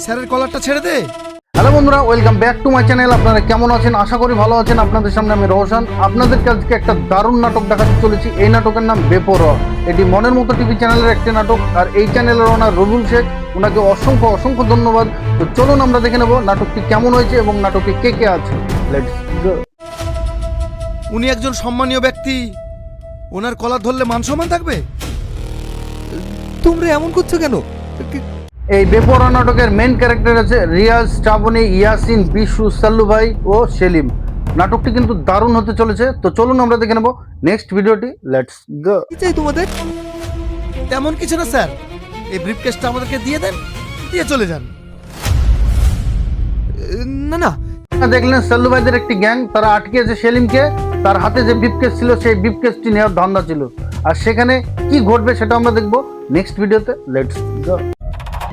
স্যারের কলারটা ছেড়ে দে। হ্যালো বন্ধুরা, welcome back to my channel. আপনারা কেমন আছেন? আশা করি ভালো আছেন। আপনাদের সামনে আমি রোশন। আপনাদেরকে আজকে একটা দারুণ নাটক দেখাতে চলেছি। এই নাটকের নাম বেপরোয়া। এটি মনের মতো টিভি চ্যানেলের একটি নাটক, আর এই চ্যানেলের ওনার রবুল শেখ, ওনাকে অসংখ্য অসংখ্য ধন্যবাদ। তো চলুন আমরা দেখে নেব নাটকটি কেমন হয়েছে এবং নাটকে কে কে আছে। Let's go. উনি একজন সম্মানীয় ব্যক্তি, ওনার কলার ধরলে মান সম্মান থাকবে? তোমরা এমন করছো কেন? এই বেপরোয়া নাটকের মেন ক্যারেক্টার আছে রিয়াজ, শ্রাবণী, ইয়াসিন, বিশু, সাল্লু ভাই ও সেলিম। নাটকটি কিন্তু দারুণ হতে চলেছে। তো চলুন আমরা দেখে নেব নেক্সট ভিডিওটি। লেটস গো। কি চাই তোমাদের? তেমন কিছু না স্যার, এই ব্রিফকেসটা আমাদেরকে দিয়ে দেন, দিয়ে চলে যান। না না, দেখলেন সাল্লু ভাইদের একটি গ্যাং, তারা আটকেছে সেলিমকে। তার হাতে যে ব্রিফকেস ছিল সেই ব্রিফকেসটি নেওয়ার ধান্দা ছিল, আর সেখানে কি ঘটবে সেটা আমরা দেখবো নেক্সট ভিডিওতে। লেটস গো।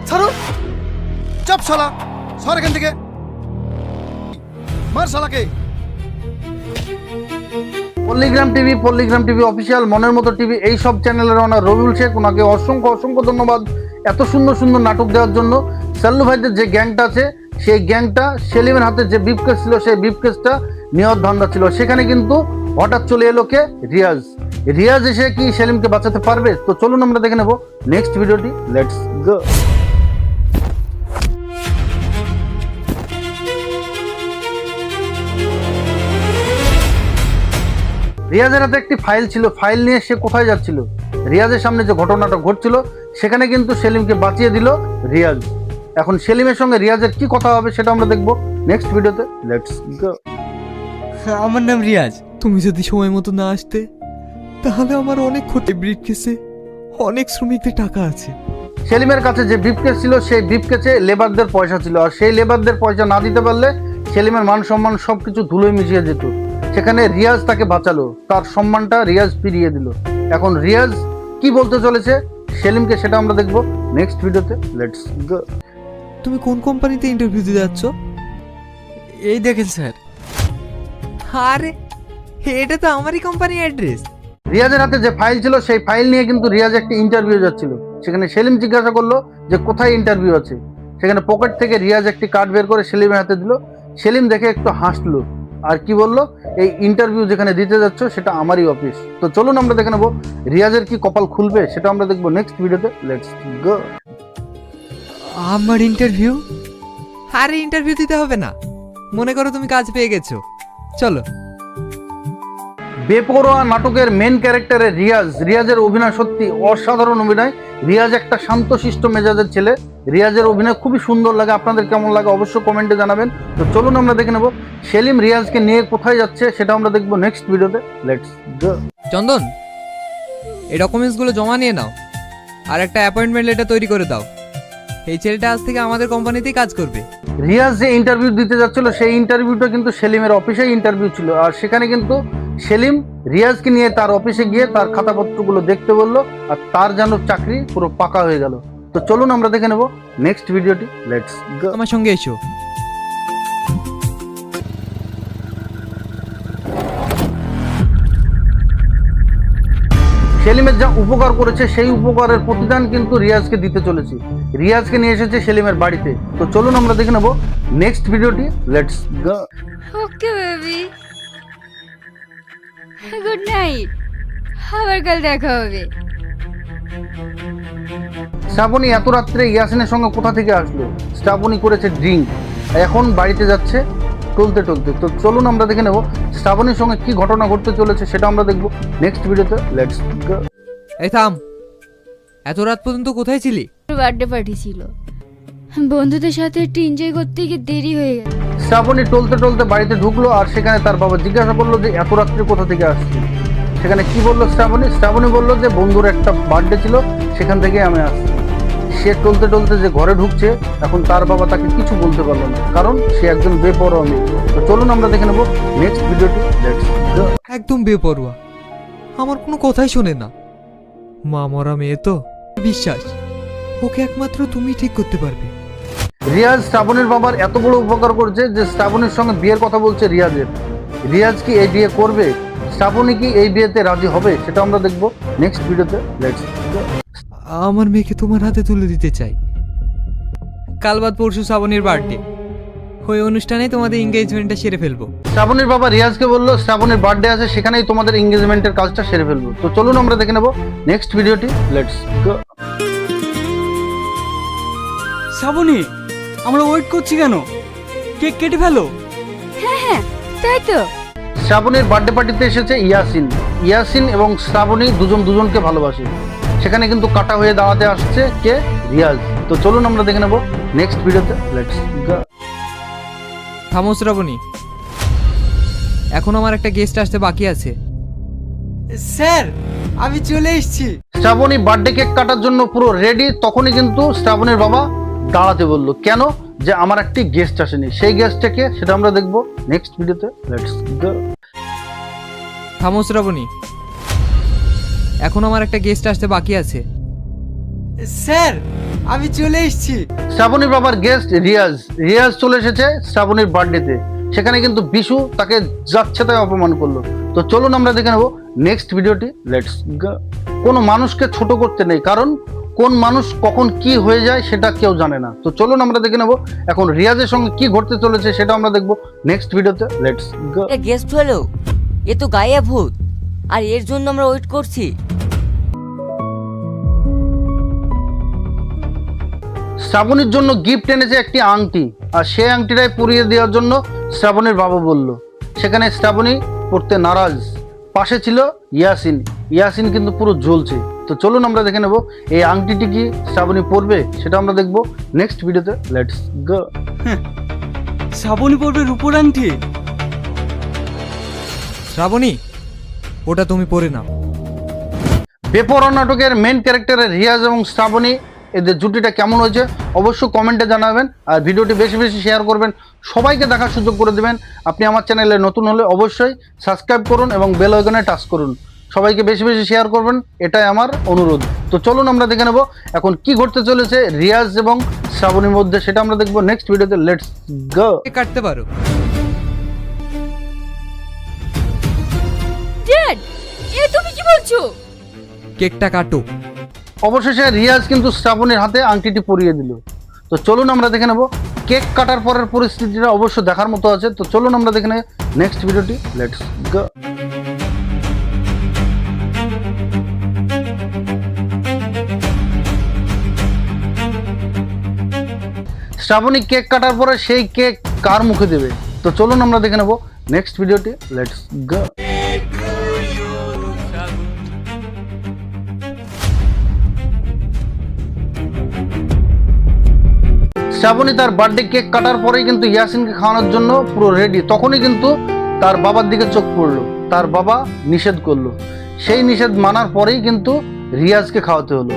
ছাড়ো, চাপ শালা, সর এখান থেকে, মার শালাকে। পল্লিগ্রাম টিভি অফিসিয়াল, মনের মতো টিভি, এই সব চ্যানেলের ওনার রবিউল শেখ, ওনাকে অসংখ্য অসংখ্য ধন্যবাদ এত সুন্দর সুন্দর নাটক দেওয়ার জন্য। সাল্লু ভাইদের যে গ্যাংটা আছে, সেই গ্যাংটা সেলিমের হাতে যে ব্রিফকেস ছিল সেই ব্রিফকেসটা নেওয়ার ধান্দা ছিল। সেখানে কিন্তু হঠাৎ চলে এলো কে? রিয়াজ এসে কি সেলিমকে বাঁচাতে পারবে? তো চলুন আমরা দেখে নেব নেক্সট ভিডিওটি। লেটস গো। রিয়াজের হাতে একটি ফাইল ছিল, ফাইল নিয়ে সে কোথায় যাচ্ছিল? রিয়াজের সামনে যে ঘটনাটা ঘটছিল সেখানে কিন্তু সেলিমকে বাঁচিয়ে দিল রিয়াজ। এখন সেলিমের সঙ্গে রিয়াজের কি কথা হবে সেটা আমরা দেখবো নেক্সট ভিডিওতে। লেটস গো। আমার নাম রিয়াজ। তুমি যদি সময় মতো না আসতে তাহলে আমার অনেক ক্ষতি। ব্রিফকেসে অনেক শ্রমিকদের টাকা আছে। সেলিমের কাছে যে ব্রিফকেস ছিল সেই ব্রিফকেসে লেবারদের পয়সা ছিল, আর সেই লেবারদের পয়সা না দিতে পারলে সেলিমের মান সম্মান সবকিছু ধুলোয় মিশিয়ে যেত। সেখানে রিয়াজ তাকে বাঁচালো, তার সম্মানটা রিয়াজ ফিরিয়ে দিল। এখন রিয়াজ কি বলতে চলেছে সেলিমকে সেটা আমরা দেখবো নেক্সট ভিডিওতে। লেটস গো। তুমি কোন কোম্পানিতে ইন্টারভিউ দিতে যাচ্ছ? এই দেখেন স্যার। আরে এটা তো আমারই কোম্পানি অ্যাড্রেস। রিয়াজের হাতে যে ফাইল ছিল সেই ফাইল নিয়ে কিন্তু রিয়াজ একটি ইন্টারভিউ যাচ্ছিল। সেখানে সেলিম জিজ্ঞাসা করলো যে কোথায় ইন্টারভিউ আছে। সেখানে পকেট থেকে রিয়াজ একটি কার্ড বের করে সেলিমের হাতে দিল। সেলিম দেখে একটু হাসলো আর কি বলল, এই ইন্টারভিউ যেখানে দিতে যাচ্ছ সেটা আমারই অফিস। তো চলুন আমরা দেখে নেবো রিয়াজের কি কপাল খুলবে সেটা আমরা দেখবো নেক্সট ভিডিওতে। লেটস গো। আমার ইন্টারভিউ? আরে ইন্টারভিউ দিতে হবে না, মনে করো তুমি কাজ পেয়ে গেছো, চলো। বেপরোয়া নাটকের মেন ক্যারেক্টারে রিয়াজের অভিনয় সত্যি অসাধারণ অভিনয়। রিয়াজ একটা শান্তশিষ্ট মেজাজের ছেলে। রিয়াজের অভিনয় খুবই সুন্দর লাগে। আপনাদের কেমন লাগে অবশ্যই কমেন্টে জানাবেন। তো চলুন আমরা দেখে নেব সেলিম রিয়াজকে নিয়ে কোথায় যাচ্ছে সেটা আমরা দেখবো নেক্সট ভিডিওতে। লেটস গো। চন্দন, এই ডকুমেন্টসগুলো জমা নিয়ে নাও আর একটা অ্যাপয়েন্টমেন্ট লেটার তৈরি করে দাও। এই ছেলেটা আজ থেকে আমাদের কোম্পানিতেই কাজ করবে। রিয়াজ যে ইন্টারভিউ দিতে যাচ্ছিল সেই ইন্টারভিউটা কিন্তু সেলিমের অফিসেই ইন্টারভিউ ছিল, আর সেখানে কিন্তু সেলিম রিয়াজকে নিয়ে তার অফিসে গিয়ে তার খাতাপত্রগুলো দেখতে বললো, আর তার যেন চাকরি পুরো পাকা হয়ে গেল। তো চলুন আমরা দেখে নেব নেক্সট ভিডিওটি। লেটস গো। আমার সঙ্গে এসো। সেলিমের যা উপকার করেছে সেই উপকারের প্রতিদান কিন্তু রিয়াজকে দিতে চলেছি। রিয়াজকে নিয়ে এসেছে সেলিমের বাড়িতে। তো চলুন আমরা দেখে নেব নেক্সট ভিডিওটি। Let's go. Okay baby, good night, আবার কাল দেখা হবে। শ্রাবণী এত রাত্রে ইয়াসিনের সঙ্গে কোথা থেকে আসলো? শ্রাবণী করেছে ড্রিঙ্ক, এখন বাড়িতে যাচ্ছে টলতে টলতে। তো চলুন আমরা দেখে নেব শ্রাবণীর সঙ্গে কি ঘটনা ঘটতে চলেছে সেটা আমরা দেখবো নেক্সট ভিডিওতে। লেটস গো। এই থাম, এত রাত পর্যন্ত কোথায় ছিলি? বার্থডে পার্টি ছিল, বন্ধুদের সাথে একটু এনজয় করতে গিয়ে দেরি হয়ে গেল। শ্রাবণী টলতে টলতে বাড়িতে ঢুকলো, আর সেখানে তার বাবা জিজ্ঞাসা করলো যে এত রাত্রে কোথা থেকে আসছি। সেখানে কি বললো শ্রাবণী বললো যে বন্ধুর একটা বার্থডে ছিল, সেখান থেকে আমি আসছি। সে টলতে টলতে যে ঘরে ঢুকছে, এখন তার বাবা তাকে কিছু বলতে পারলো না, কারণ সে একজন বেপরোয়া মেয়ে। তো চলুন আমরা দেখে নেবো নেক্সট ভিডিওটি। লেটস গো। একদম বেপরোয়া, আমার কোনো কথাই শোনে না। মা মরা মেয়ে তো, বিশ্বাস ওকে একমাত্র তুমি ঠিক করতে পারবে। রিয়াজ শ্রাবণীর বাবার এত বড় উপকার করছে যে শ্রাবণীর সঙ্গে বিয়ের কথা বলছে রিয়াজের। রিয়াজ কি এই বিয়ে করবে? শ্রাবণী কি এই বিয়েতে রাজি হবে সেটা আমরা দেখবো নেক্সট ভিডিওতে। লেটস গো। আমার মেয়েকে তোমার হাতে তুলে দিতে চাই, কাল বাদ পরশু শ্রাবণীর বার্থডে, ওই অনুষ্ঠানে তোমাদের এঙ্গেজমেন্টটা সেরে ফেলবো। শ্রাবণীর বাবা রিয়াজকে বললো শ্রাবণীর বার্থডে আছে, সেখানেই তোমাদের এঙ্গেজমেন্টের কাজটা সেরে ফেলবো। তো চলুন আমরা দেখে নেবো নেক্সট ভিডিওটি। Let's go. শ্রাবণী, আমরা ওয়েট করছি কেন? কেক কেটে ফেলো। হ্যাঁ হ্যাঁ, তাই তো। শ্রাবণীর বার্থডে পার্টিতে এসেছে ইয়াসিন। ইয়াসিন এবং শ্রাবণী দুজনকে ভালোবাসে, সেখানে কিন্তু কাটা হয়ে দাঁড়াতে আসছে কে? রিয়াজ। তো চলুন আমরা দেখে নেবো নেক্সট ভিডিওতে। লেটস গো। থামো শ্রাবণী, এখন আমার একটা গেস্ট আসতে বাকি আছে। স্যার, আমি চলে এসেছি। শ্রাবণী বার্থডে কেক কাটার জন্য পুরো রেডি, তখনই কিন্তু শ্রাবণীর বাবা দাঁড়াতে বললো। কেন? যে আমার একটি গেস্ট আসেনি। সেই গেস্টটাকে সেটা আমরা দেখবো নেক্সট ভিডিওতে। লেটস গো। থামো শ্রাবণী, এখন আমার একটা গেস্ট আসতে বাকি আছে। স্যার, আমি চলে এসেছি। শ্রাবণীর বাবার গেস্ট রিয়াজ। রিয়াজ চলে এসেছে শ্রাবণীর বার্থডেতে, সেখানে কিন্তু বিশু তাকে যাচ্ছে তাই অপমান করলো। তো চলুন আমরা দেখে নেবো নেক্সট ভিডিওটি। লেটস গো। কোনো মানুষকে ছোট করতে নেই, কারণ কোন মানুষ কখন কি হয়ে যায় সেটা কেউ জানে না। তো চলুন আমরা দেখে নেবো এখন রিয়াজের সঙ্গে কি ঘটতে চলেছে, সেটা আমরা দেখবো নেক্সট ভিডিওতে। Let's go. এ গেস্ট হলো, এ তো গায়ে ভূত, আর এর জন্য আমরা ওয়েট করছি। শ্রাবণীর জন্য গিফট এনেছে একটি আংটি, আর সেই আংটিটাই পরিয়ে দেওয়ার জন্য শ্রাবণীর বাবা বলল। সেখানে শ্রাবণী পড়তে নারাজ, পাশে ছিল ইয়াসিন। ইয়াসিন কিন্তু পুরো জ্বলছে। তো চলুন আমরা দেখে নেব এই আংটিটি কি শ্রাবণী পরবে, সেটা আমরা দেখবো নেক্সট ভিডিওতে। Let's go. শ্রাবণী পড়বে রূপোর আংটি। শ্রাবণী, ওটা তুমি পরে নাও। বেপরোয়া নাটকের মেন ক্যারেক্টারের রিয়াজ এবং শ্রাবণী, এদের জুটিটা কেমন হয়েছে অবশ্যই কমেন্টে জানাবেন। আর ভিডিওটি বেশি বেশি শেয়ার করবেন, সবাইকে দেখার সুযোগ করে দেবেন। আপনি আমার চ্যানেলে নতুন হলে অবশ্যই সাবস্ক্রাইব করুন এবং বেল আইকনে টাচ করুন। সবাইকে বেশি বেশি শেয়ার করবেন, এটাই আমার অনুরোধ। তো চলুন আমরা দেখে নেব এখন কি ঘটতে চলেছে রিয়াজ এবং শ্রাবণীর মধ্যে, সেটা আমরা দেখবো নেক্সট ভিডিওতে। লেটস গো। কাটতে পারো। ড্যাড, এ তুমি কি বলছো? কেকটা কাটো। অবশেষে রিয়াজ কিন্তু শ্রাবণীর হাতে আংটিটি পরিয়ে দিল। তো চলুন আমরা দেখে নেব কেক কাটার পরের পরিস্থিতিটা অবশ্য দেখার মতো আছে। তো চলুন আমরা দেখে নেব নেক্সট ভিডিওটি। Let's go. শ্রাবণী কেক কাটার পরে সেই কেক কার মুখে দেবে, তো চলুন আমরা দেখে নেব নেক্সট ভিডিওটি। Let's go. শ্রাবণী তার বার্থডে কেক কাটার পরেই কিন্তু ইয়াসিনকে খাওয়ানোর জন্য পুরো রেডি, তখনই কিন্তু তার বাবার দিকে চোখ পড়লো। তার বাবা নিষেধ করলো, সেই নিষেধ মানার পরেই কিন্তু রিয়াজকে খাওয়াতে হলো।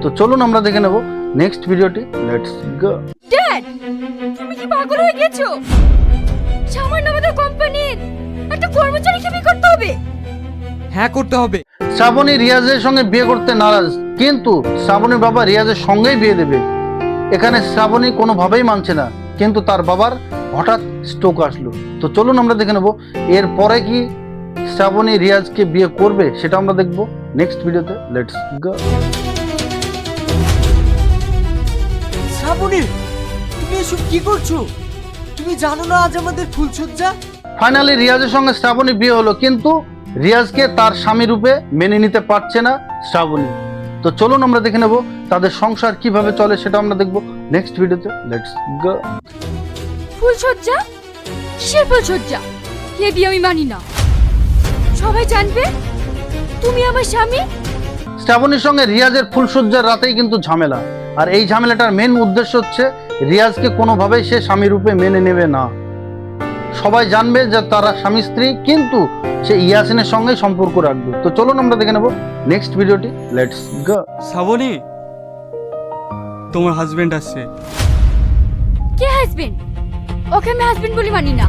তো চলুন আমরা দেখে নেব নেক্সট ভিডিওটি। Let's go. ড্যাড, তুমি কি পাগল হয়ে গেছো? সামান্য আমাদের কোম্পানির একটা কর্মচারীকে বিয়ে করতে হবে? হ্যাঁ, করতে হবে। শ্রাবণী রিয়াজের সঙ্গে বিয়ে করতে নারাজ, কিন্তু শ্রাবণীর বাবা রিয়াজের সঙ্গেই বিয়ে দেবে। এখানে শ্রাবণী কোনোভাবেই মানছে না, কিন্তু তার বাবার হঠাৎ স্ট্রোক আসলো। তো চলুন আমরা দেখে নেব এর পরে কি শ্রাবণী রিয়াজকে বিয়ে করবে, সেটা আমরা দেখব নেক্সট ভিডিওতে। Let's go. শ্রাবণী, তুমি এসব কি করছো? তুমি জানো না আজ আমাদের ফুলসজ্জা? ফাইনালি রিয়াজের সঙ্গে শ্রাবণী বিয়ে হলো, কিন্তু রিয়াজকে তার স্বামী রূপে মেনে নিতে পারছে না শ্রাবণী। তো চলুন আমরা দেখে নেব তাদের সংসার কিভাবে চলে, সেটা আমরা দেখব নেক্সট ভিডিওতে। Let's go. ফুলসজ্জা? কিসের ফুলসজ্জা? এ বিয়ে আমি মানি না। সবাই জানবে তুমি আমার স্বামী। শ্রাবণীর সঙ্গে রিয়াজের ফুলসজ্জার রাতেই কিন্তু ঝামেলা, আর এই ঝামেলাটার মেন উদ্দেশ্য হচ্ছে রিয়াজকে কোনোভাবেই সে স্বামী রূপে মেনে নেবে না। সবাই জানবে যে তারা স্বামী স্ত্রী, কিন্তু সে ইয়াসিনের সঙ্গে সম্পর্ক রাখবে। তো চলুন আমরা দেখে নেব নেক্সট ভিডিওটি। Let's go. শ্রাবণী, তোমার হাজবেন্ড আসছে। কে হাজবেন্ড? ওকে আমি হাজবেন্ড বলে মানি না,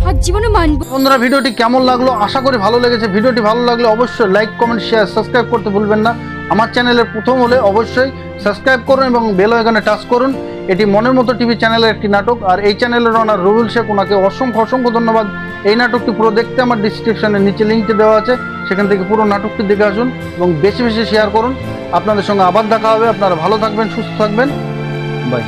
আর জীবনে মানবো। বন্ধুরা, ভিডিওটি কেমন লাগলো? আশা করি ভালো লেগেছে। ভিডিওটি ভালো লাগলে অবশ্যই লাইক, কমেন্ট, শেয়ার, সাবস্ক্রাইব করতে ভুলবেন না। আমার চ্যানেলের প্রথম হলে অবশ্যই সাবস্ক্রাইব করুন এবং বেল আইকনে টাচ করুন। এটি মনের মতো টিভি চ্যানেলের একটি নাটক, আর এই চ্যানেলের ওনার রবিউল শেখ, ওনাকে অসংখ্য অসংখ্য ধন্যবাদ। এই নাটকটি পুরো দেখতে আমার ডিসক্রিপশনের নিচে লিঙ্কটি দেওয়া আছে, সেখান থেকে পুরো নাটকটি দেখে আসুন এবং বেশি বেশি শেয়ার করুন। আপনাদের সঙ্গে আবার দেখা হবে। আপনারা ভালো থাকবেন, সুস্থ থাকবেন। বাই।